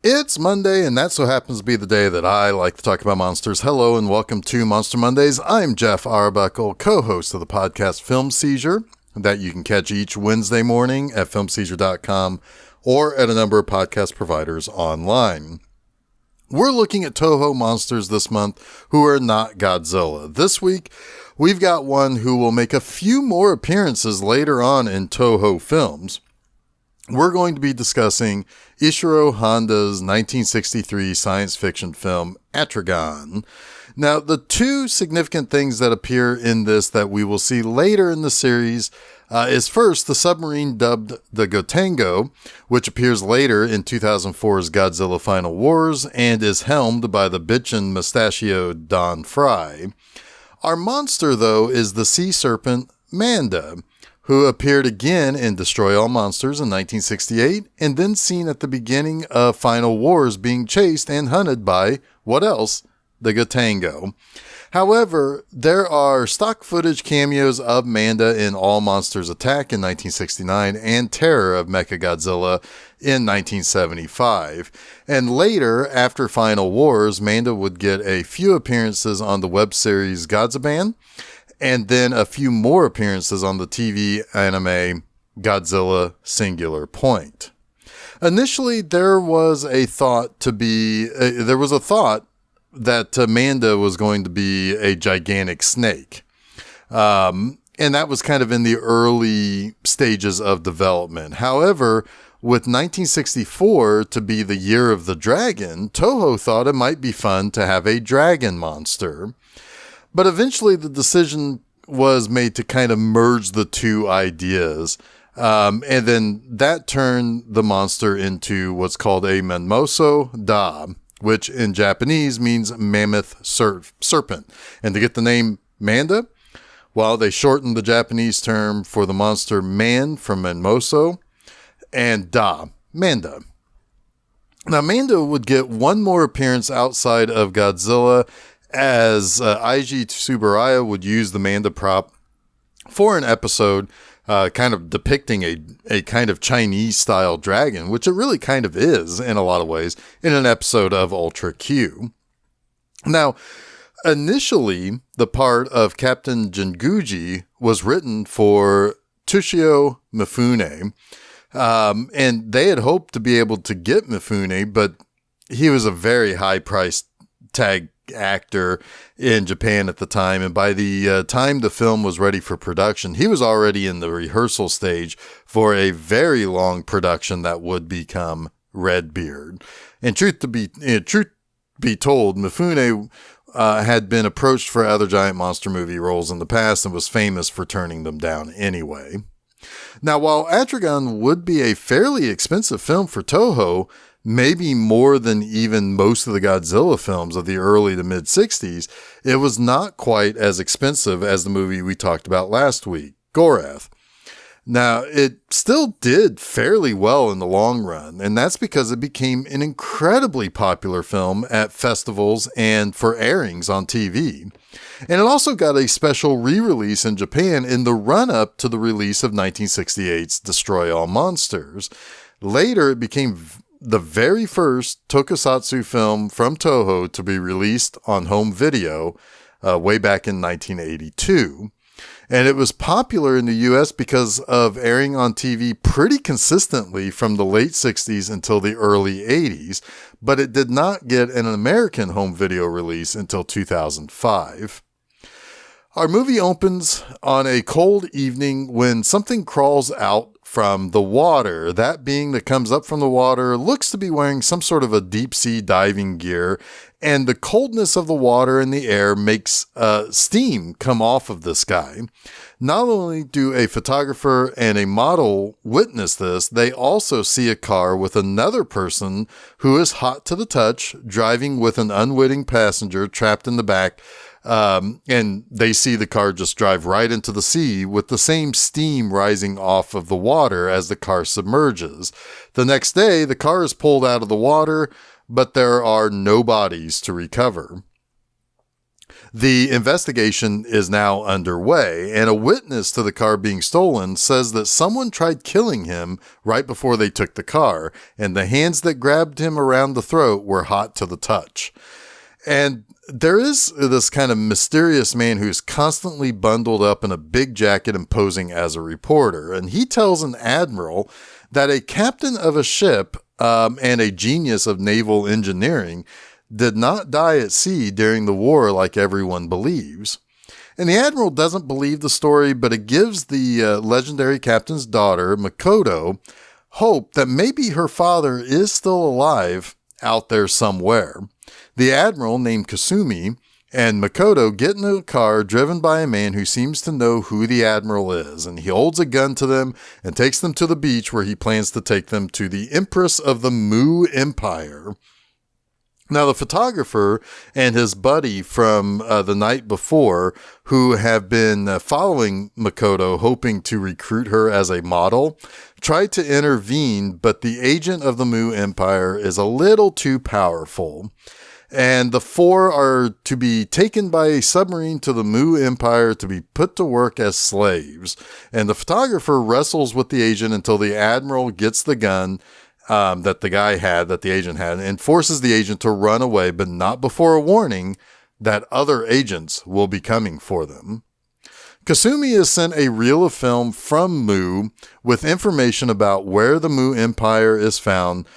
It's Monday, and that so happens to be the day that I like to talk about monsters. Hello, and welcome to Monster Mondays. I'm Jeff Arbuckle, co-host of the podcast Film Seizure, that you can catch each Wednesday morning at filmseizure.com or at a number of podcast providers online. We're looking at Toho monsters this month who are not Godzilla. This week, we've got one who will make a few more appearances later on in Toho films. We're going to be discussing Ishiro Honda's 1963 science fiction film, Atragon. Now, the two significant things that appear in this that we will see later in the series is first, the submarine dubbed the Gotengo, which appears later in 2004's Godzilla Final Wars and is helmed by the bitchin' mustachioed Don Fry. Our monster, though, is the sea serpent Manda, who appeared again in Destroy All Monsters in 1968, and then seen at the beginning of Final Wars being chased and hunted by, what else? The Gotengo. However, there are stock footage cameos of Manda in All Monsters Attack in 1969 and Terror of Mechagodzilla in 1975. And later, after Final Wars, Manda would get a few appearances on the web series Godzilla, and then a few more appearances on the TV anime Godzilla Singular Point. Initially, there was a thought that Manda was going to be a gigantic snake. And that was kind of in the early stages of development. However, with 1964 to be the year of the dragon, Toho thought it might be fun to have a dragon monster. But eventually the decision was made to kind of merge the two ideas. And then that turned the monster into what's called a Manmoso Da, which in Japanese means mammoth serpent. And to get the name Manda, well, they shortened the Japanese term for the monster Man from Manmoso and Da, Manda. Now, Manda would get one more appearance outside of Godzilla, as Eiji Tsuburaya would use the Manda prop for an episode kind of depicting a kind of Chinese-style dragon, which it really kind of is in a lot of ways, in an episode of Ultra Q. Now, initially, the part of Captain Jinguji was written for Toshio Mifune, and they had hoped to be able to get Mifune, but he was a very high-priced tag actor in Japan at the time, and by the time the film was ready for production, he was already in the rehearsal stage for a very long production that would become Redbeard. And truth be told, Mifune had been approached for other giant monster movie roles in the past and was famous for turning them down anyway. Now, while Atragon would be a fairly expensive film for Toho, maybe more than even most of the Godzilla films of the early to mid-60s, it was not quite as expensive as the movie we talked about last week, Gorath. Now, it still did fairly well in the long run, and that's because it became an incredibly popular film at festivals and for airings on TV. And it also got a special re-release in Japan in the run-up to the release of 1968's Destroy All Monsters. Later, it became the very first tokusatsu film from Toho to be released on home video way back in 1982. And it was popular in the US because of airing on TV pretty consistently from the late 60s until the early 80s, but it did not get an American home video release until 2005. Our movie opens on a cold evening when something crawls out from the water. That being that comes up from the water looks to be wearing some sort of a deep sea diving gear, and the coldness of the water and the air makes steam come off of this guy. Not only do a photographer and a model witness this, they also see a car with another person who is hot to the touch, driving with an unwitting passenger trapped in the back. And they see the car just drive right into the sea with the same steam rising off of the water as the car submerges. The next day, the car is pulled out of the water, but there are no bodies to recover. The investigation is now underway, and a witness to the car being stolen says that someone tried killing him right before they took the car, and the hands that grabbed him around the throat were hot to the touch. And there is this kind of mysterious man who's constantly bundled up in a big jacket and posing as a reporter. And he tells an admiral that a captain of a ship and a genius of naval engineering did not die at sea during the war like everyone believes. And the admiral doesn't believe the story, but it gives the legendary captain's daughter, Makoto, hope that maybe her father is still alive out there somewhere. The admiral, named Kasumi, and Makoto get into a car driven by a man who seems to know who the admiral is, and he holds a gun to them and takes them to the beach where he plans to take them to the Empress of the Mu Empire. Now, the photographer and his buddy from the night before, who have been following Makoto, hoping to recruit her as a model, try to intervene, but the agent of the Mu Empire is a little too powerful. And the four are to be taken by a submarine to the Mu Empire to be put to work as slaves. And the photographer wrestles with the agent until the admiral gets the gun that the agent had, and forces the agent to run away, but not before a warning that other agents will be coming for them. Kasumi is sent a reel of film from Mu with information about where the Mu Empire is found,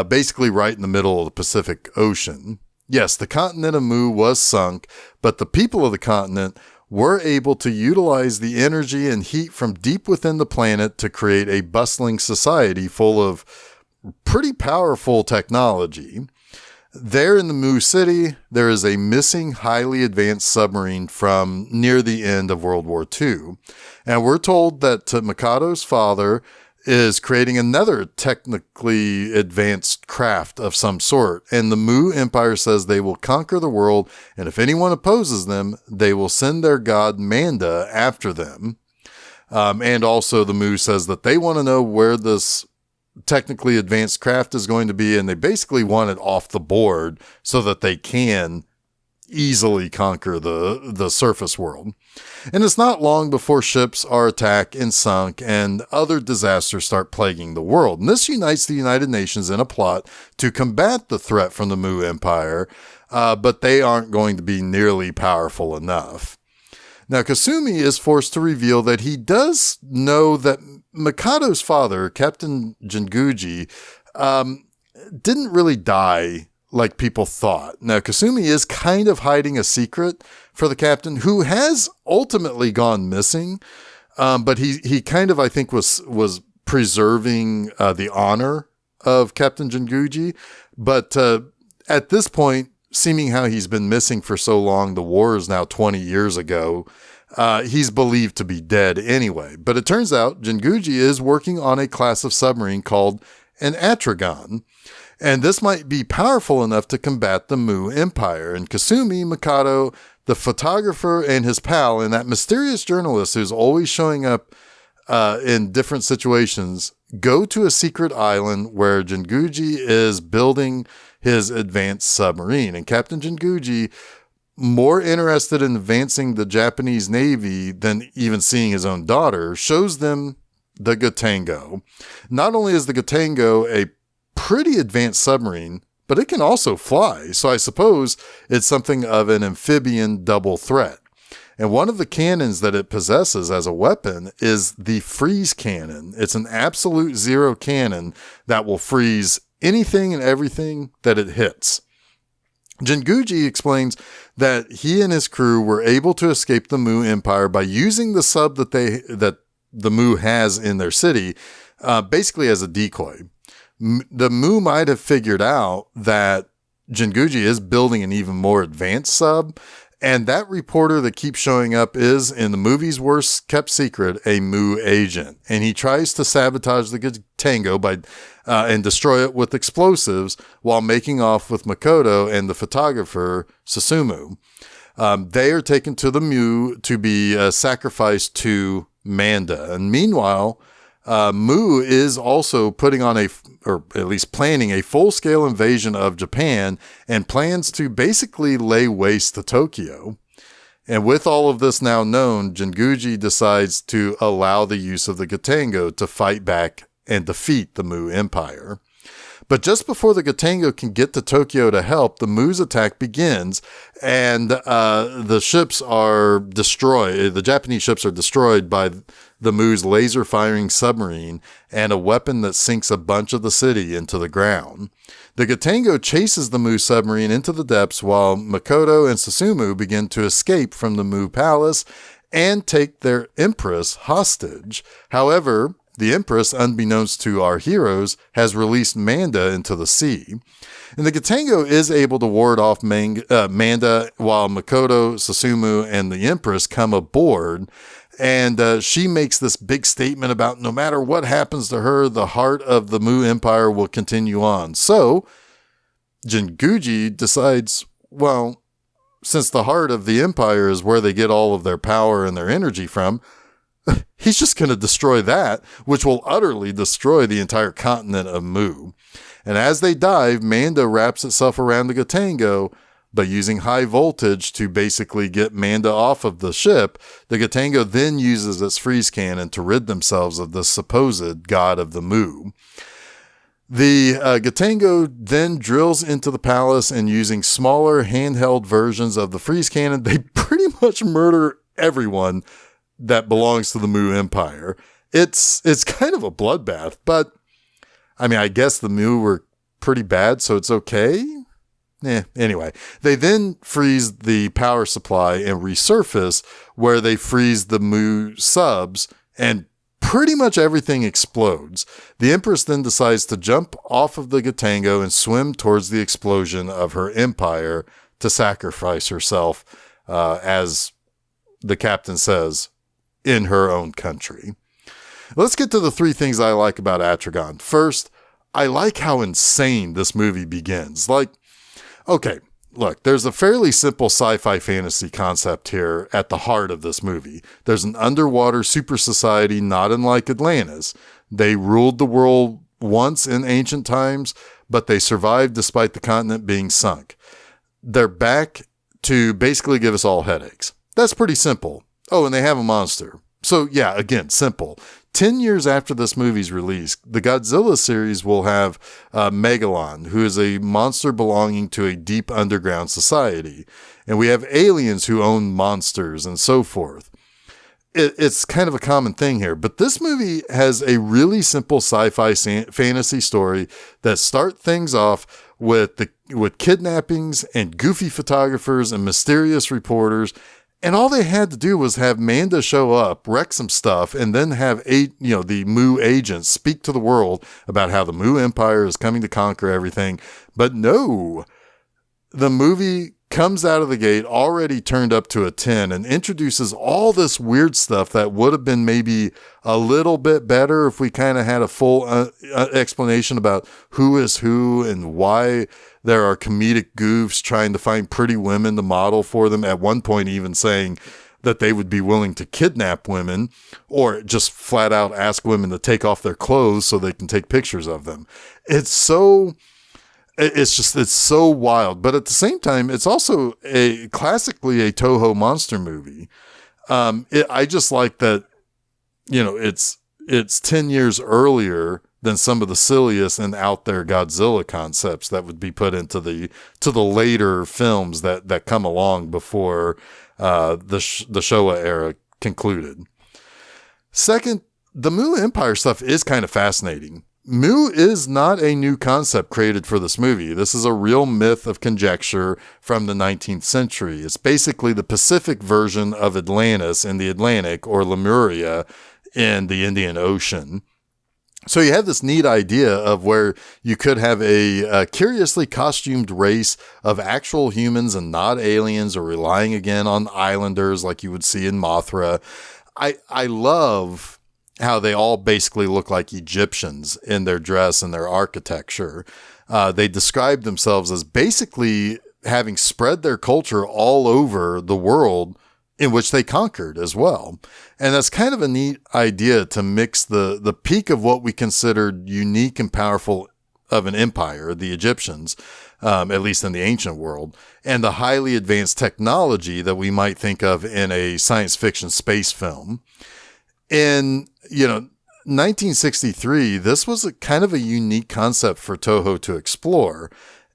basically right in the middle of the Pacific Ocean. Yes, the continent of Mu was sunk, but the people of the continent were able to utilize the energy and heat from deep within the planet to create a bustling society full of pretty powerful technology. There in the Mu City, there is a missing highly advanced submarine from near the end of World War II. And we're told that Makoto's father is creating another technically advanced craft of some sort. And the Mu Empire says they will conquer the world, and if anyone opposes them, they will send their god Manda after them. And also the Mu says that they want to know where this technically advanced craft is going to be, and they basically want it off the board so that they can easily conquer the surface world. And it's not long before ships are attacked and sunk and other disasters start plaguing the world. And this unites the United Nations in a plot to combat the threat from the Mu Empire, but they aren't going to be nearly powerful enough. Now, Kasumi is forced to reveal that he does know that Makoto's father, Captain Jinguji, didn't really die like people thought. Now, Kasumi is kind of hiding a secret for the captain, who has ultimately gone missing, but he kind of, I think, was preserving the honor of Captain Jinguji. But at this point, seeming how he's been missing for so long, the war is now 20 years ago, he's believed to be dead anyway. But it turns out Jinguji is working on a class of submarine called an Atragon. And this might be powerful enough to combat the Mu Empire. And Kasumi, Makoto, the photographer, and his pal, and that mysterious journalist who's always showing up in different situations, go to a secret island where Jinguji is building his advanced submarine. And Captain Jinguji, more interested in advancing the Japanese Navy than even seeing his own daughter, shows them the Gotengo. Not only is the Gotengo a pretty advanced submarine, but it can also fly. So I suppose it's something of an amphibian double threat. And one of the cannons that it possesses as a weapon is the freeze cannon. It's an absolute zero cannon that will freeze anything and everything that it hits. Jinguji explains that he and his crew were able to escape the Mu Empire by using the sub that the Mu has in their city, basically as a decoy. The Mu might have figured out that Jinguji is building an even more advanced sub, and that reporter that keeps showing up is, in the movie's worst kept secret, a Mu agent. And he tries to sabotage the Gotengo and destroy it with explosives while making off with Makoto and the photographer Susumu. They are taken to the Mu to be sacrificed to Manda. And meanwhile, Mu is also putting on or at least planning a full-scale invasion of Japan and plans to basically lay waste to Tokyo. And with all of this now known, Jinguji decides to allow the use of the Gatengo to fight back and defeat the Mu Empire. But just before the Gatengo can get to Tokyo to help, the Mu's attack begins, and the ships are destroyed. The Japanese ships are destroyed by the Mu's laser-firing submarine and a weapon that sinks a bunch of the city into the ground. The Gatengo chases the Mu submarine into the depths while Makoto and Susumu begin to escape from the Mu palace and take their empress hostage. However, the Empress, unbeknownst to our heroes, has released Manda into the sea. And the Gatengo is able to ward off Manda while Makoto, Susumu, and the Empress come aboard. And she makes this big statement about no matter what happens to her, the heart of the Mu Empire will continue on. So Jinguji decides, well, since the heart of the empire is where they get all of their power and their energy from, he's just going to destroy that, which will utterly destroy the entire continent of Mu. And as they dive, Manda wraps itself around the Gatengo, but using high voltage to basically get Manda off of the ship, the Gatengo then uses its freeze cannon to rid themselves of the supposed god of the Mu. The Gatengo then drills into the palace, and using smaller handheld versions of the freeze cannon, they pretty much murder everyone that belongs to the Mu Empire. It's kind of a bloodbath, but I mean, I guess the Mu were pretty bad, so it's okay. Anyway, they then freeze the power supply and resurface, where they freeze the Mu subs, and pretty much everything explodes. The Empress then decides to jump off of the Gatengo and swim towards the explosion of her empire to sacrifice herself, as the captain says, in her own country. Let's get to the three things I like about Atragon. First, I like how insane this movie begins. Like, okay, look, there's a fairly simple sci-fi fantasy concept here at the heart of this movie. There's an underwater super society not unlike Atlantis. They ruled the world once in ancient times, but they survived despite the continent being sunk. They're back to basically give us all headaches. That's pretty simple. Oh, and they have a monster. So yeah, again, simple. 10 years after this movie's release, the Godzilla series will have Megalon, who is a monster belonging to a deep underground society. And we have aliens who own monsters and so forth. It's kind of a common thing here. But this movie has a really simple sci-fi fantasy story that start things off with kidnappings and goofy photographers and mysterious reporters. And all they had to do was have Manda show up, wreck some stuff, and then have the Mu agents speak to the world about how the Mu Empire is coming to conquer everything. But no, the movie comes out of the gate already turned up to a 10 and introduces all this weird stuff that would have been maybe a little bit better if we kind of had a full explanation about who is who and why there are comedic goofs trying to find pretty women to model for them, at one point even saying that they would be willing to kidnap women or just flat out ask women to take off their clothes so they can take pictures of them. It's so wild. But at the same time, it's also classically a Toho monster movie. I just like that, it's 10 years earlier than some of the silliest and out there Godzilla concepts that would be put into the later films that come along before the Showa era concluded. Second, the Mu Empire stuff is kind of fascinating. Mu is not a new concept created for this movie. This is a real myth of conjecture from the 19th century. It's basically the Pacific version of Atlantis in the Atlantic, or Lemuria in the Indian Ocean. So you have this neat idea of where you could have a curiously costumed race of actual humans and not aliens, or relying again on islanders like you would see in Mothra. I love how they all basically look like Egyptians in their dress and their architecture. They describe themselves as basically having spread their culture all over the world in which they conquered as well. And that's kind of a neat idea to mix the peak of what we considered unique and powerful of an empire, the Egyptians, at least in the ancient world, and the highly advanced technology that we might think of in a science fiction space film. In, 1963, this was a kind of a unique concept for Toho to explore.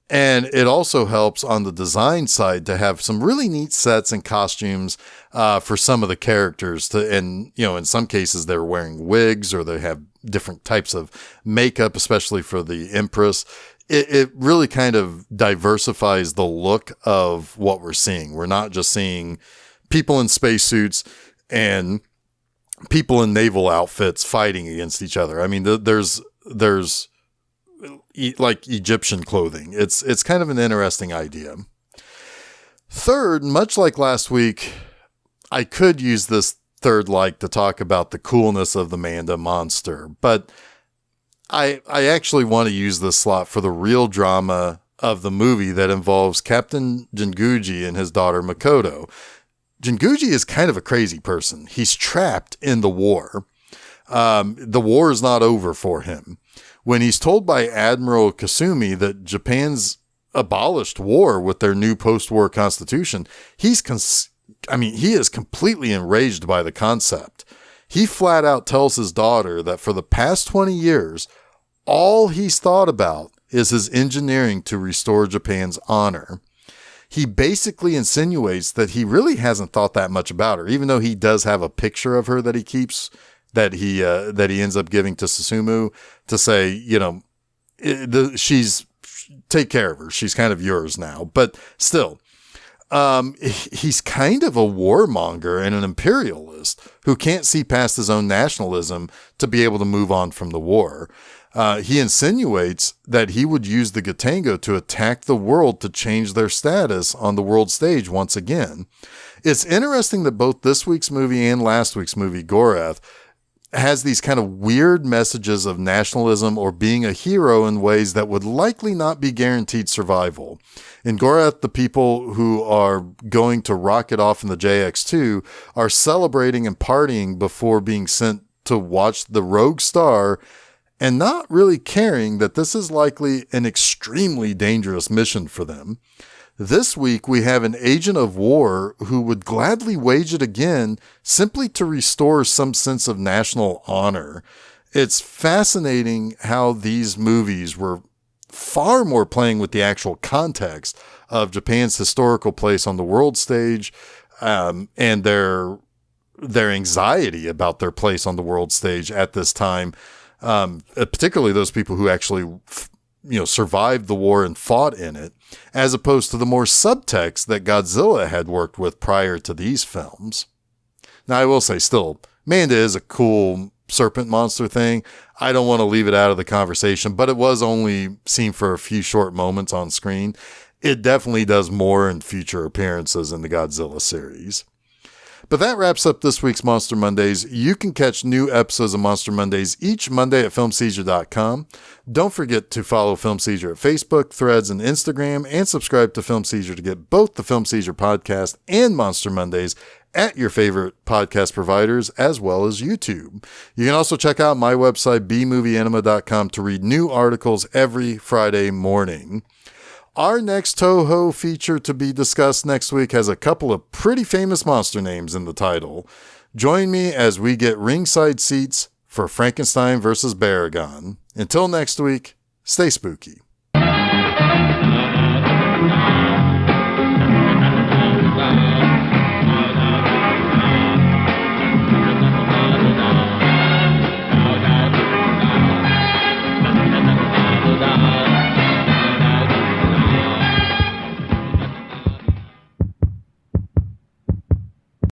And it also helps on the design side to have some really neat sets and costumes for some of the characters. In some cases, they're wearing wigs or they have different types of makeup, especially for the Empress. It really kind of diversifies the look of what we're seeing. We're not just seeing people in spacesuits and people in naval outfits fighting against each other. I mean, there's like Egyptian clothing. It's kind of an interesting idea. Third, much like last week, I could use this third like to talk about the coolness of the Manda monster, but I actually want to use this slot for the real drama of the movie that involves Captain Jinguji and his daughter Makoto. Jinguji is kind of a crazy person. He's trapped in the war. The war is not over for him. When he's told by Admiral Kasumi that Japan's abolished war with their new post-war constitution, he is completely enraged by the concept. He flat out tells his daughter that for the past 20 years, all he's thought about is his engineering to restore Japan's honor. He basically insinuates that he really hasn't thought that much about her, even though he does have a picture of her that he keeps, that he ends up giving to Susumu to say, take care of her. She's kind of yours now. But still, he's kind of a warmonger and an imperialist who can't see past his own nationalism to be able to move on from the war. He insinuates that he would use the Gatengo to attack the world to change their status on the world stage once again. It's interesting that both this week's movie and last week's movie, Gorath, has these kind of weird messages of nationalism or being a hero in ways that would likely not be guaranteed survival. In Gorath, the people who are going to rocket off in the JX-2 are celebrating and partying before being sent to watch the rogue star and not really caring that this is likely an extremely dangerous mission for them. This week, we have an agent of war who would gladly wage it again simply to restore some sense of national honor. It's fascinating how these movies were far more playing with the actual context of Japan's historical place on the world stage, and their anxiety about their place on the world stage at this time, particularly those people who actually survived the war and fought in it, as opposed to the more subtext that Godzilla had worked with prior to these films. Now, I will say still, Manda is a cool serpent monster thing. I don't want to leave it out of the conversation, but it was only seen for a few short moments on screen. It definitely does more in future appearances in the Godzilla series. But that wraps up this week's Monster Mondays. You can catch new episodes of Monster Mondays each Monday at filmseizure.com. Don't forget to follow Film Seizure at Facebook, Threads, and Instagram, and subscribe to Film Seizure to get both the Film Seizure podcast and Monster Mondays at your favorite podcast providers, as well as YouTube. You can also check out my website, bmovieanima.com, to read new articles every Friday morning. Our next Toho feature to be discussed next week has a couple of pretty famous monster names in the title. Join me as we get ringside seats for Frankenstein vs. Baragon. Until next week, stay spooky.